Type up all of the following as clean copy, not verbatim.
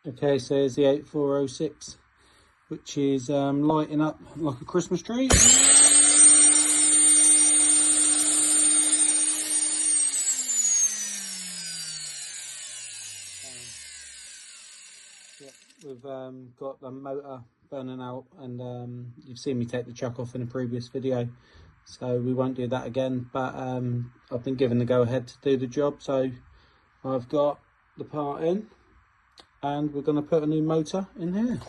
Okay, so here's the 8406, which is lighting up like a Christmas tree. We've got the motor burning out, and you've seen me take the chuck off in a previous video, so we won't do that again. But I've been given the go ahead to do the job, so I've got the part in and we're going to put a new motor in here.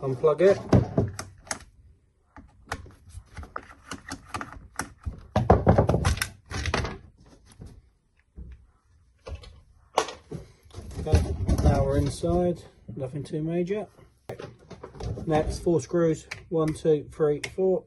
Unplug it. Okay, now we're inside, nothing too major. Next, 4 screws, 1, 2, 3, 4.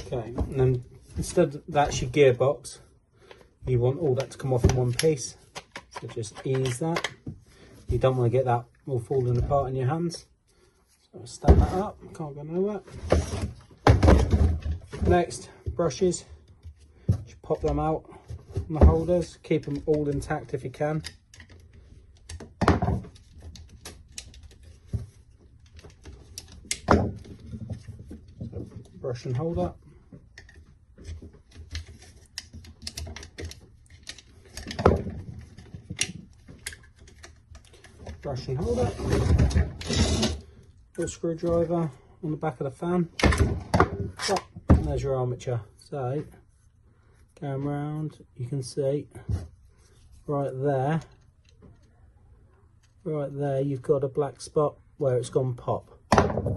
Okay, and then instead that's your gearbox, you want all that to come off in one piece, so just ease that. You don't want to get that all falling apart in your hands, so stand that up, can't go nowhere. Next, brushes, just pop them out on the holders, keep them all intact if you can. So, brush and holder. Brush and holder. Little screwdriver on the back of the fan. Oh, and there's your armature. So, going round, you can see right there, you've got a black spot where it's gone pop.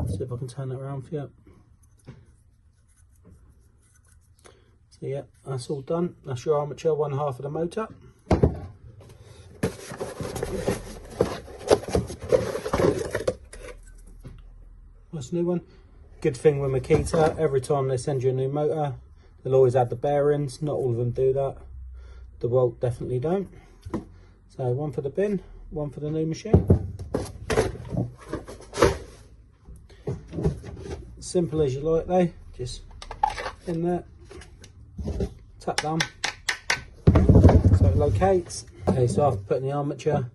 See if I can turn it around for you. So yeah, that's all done. That's your armature, one half of the motor. That's a new one. Good thing with Makita, every time they send you a new motor, they'll always add the bearings. Not all of them do that. The Walt definitely don't. So one for the bin, one for the new machine. Simple as you like though, just in there, tap down, so it locates. Okay, so after putting the armature,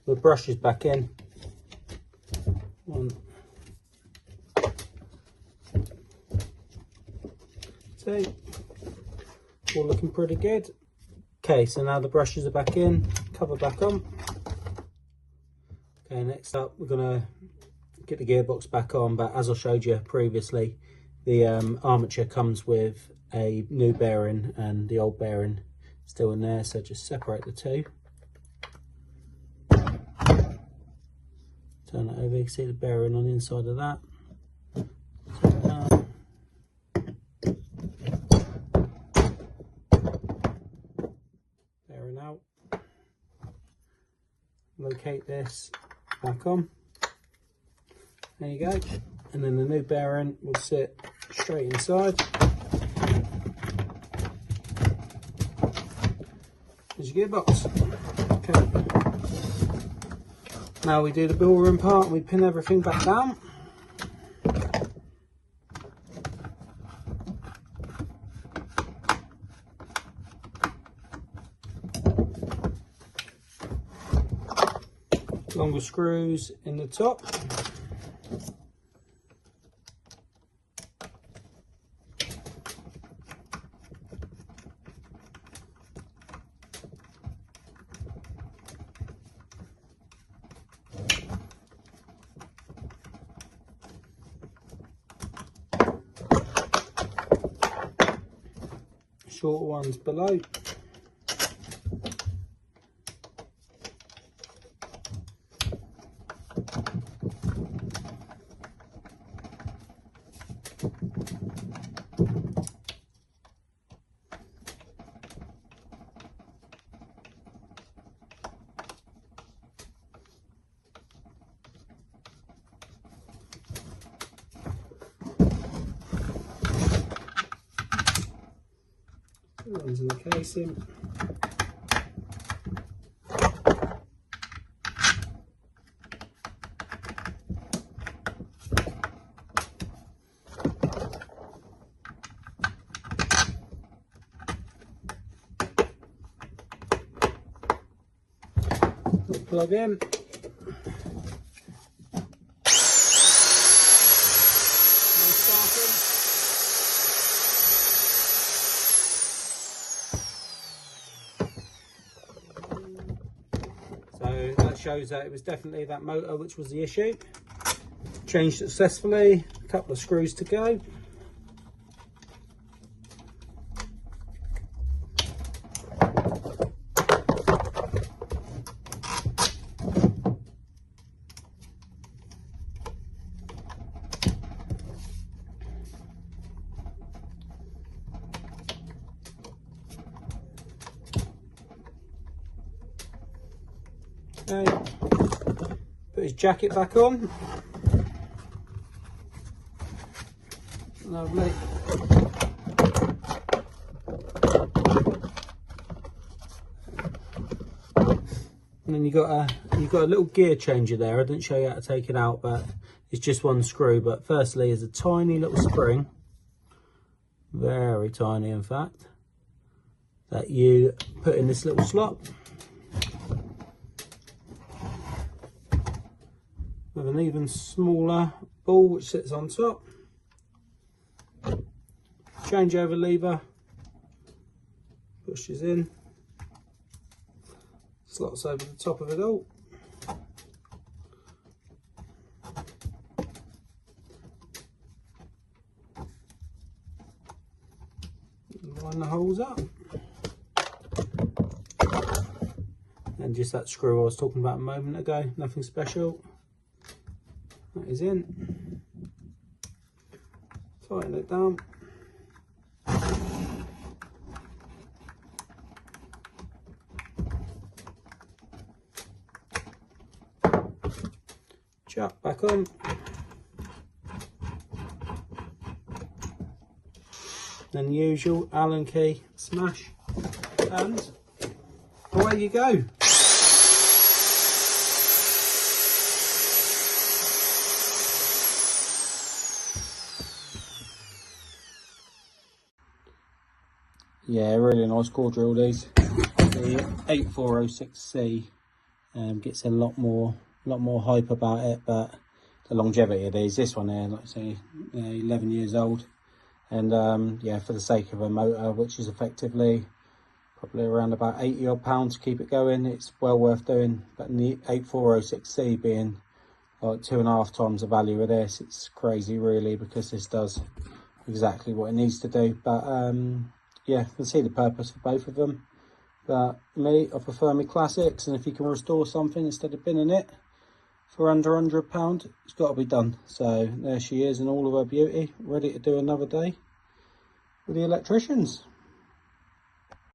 the brushes back in. 1, 2, all looking pretty good. Okay, so now the brushes are back in, cover back on. Okay, next up we're gonna get the gearbox back on, but as I showed you previously, the armature comes with a new bearing and the old bearing still in there, so just separate the two. Turn it over, you can see the bearing on the inside of that. Turn it down. Bearing out. Locate this back on. There you go. And then the new bearing will sit straight inside. There's your gearbox. Okay. Now we do the build room part and we pin everything back down. Longer screws in the top. Shorter ones below. Ones in the casing. Plug in. So that shows that it was definitely that motor which was the issue. Changed successfully, a couple of screws to go. Okay, put his jacket back on. Lovely. And then you've got a little gear changer there. I didn't show you how to take it out, but it's just one screw. But firstly is a tiny little spring, very tiny in fact, that you put in this little slot with an even smaller ball which sits on top. Changeover lever, pushes in, slots over the top of it all. Line the holes up. And just that screw I was talking about a moment ago, nothing special. That is in. Tighten it down. Chuck back on. Then the usual Allen key smash, and away you go. Yeah, really nice core drill these. The 8406C gets a lot more hype about it, but the longevity of these, this one here, like I say, 11 years old, and yeah, for the sake of a motor which is effectively probably around about 80 odd pounds to keep it going, it's well worth doing. But in the 8406C being like 2.5 times the value of this, it's crazy really, because this does exactly what it needs to do. But yeah, I can see the purpose for both of them. But me, I prefer my classics, and if you can restore something instead of binning it for under £100, it's got to be done. So there she is in all of her beauty, ready to do another day with the electricians.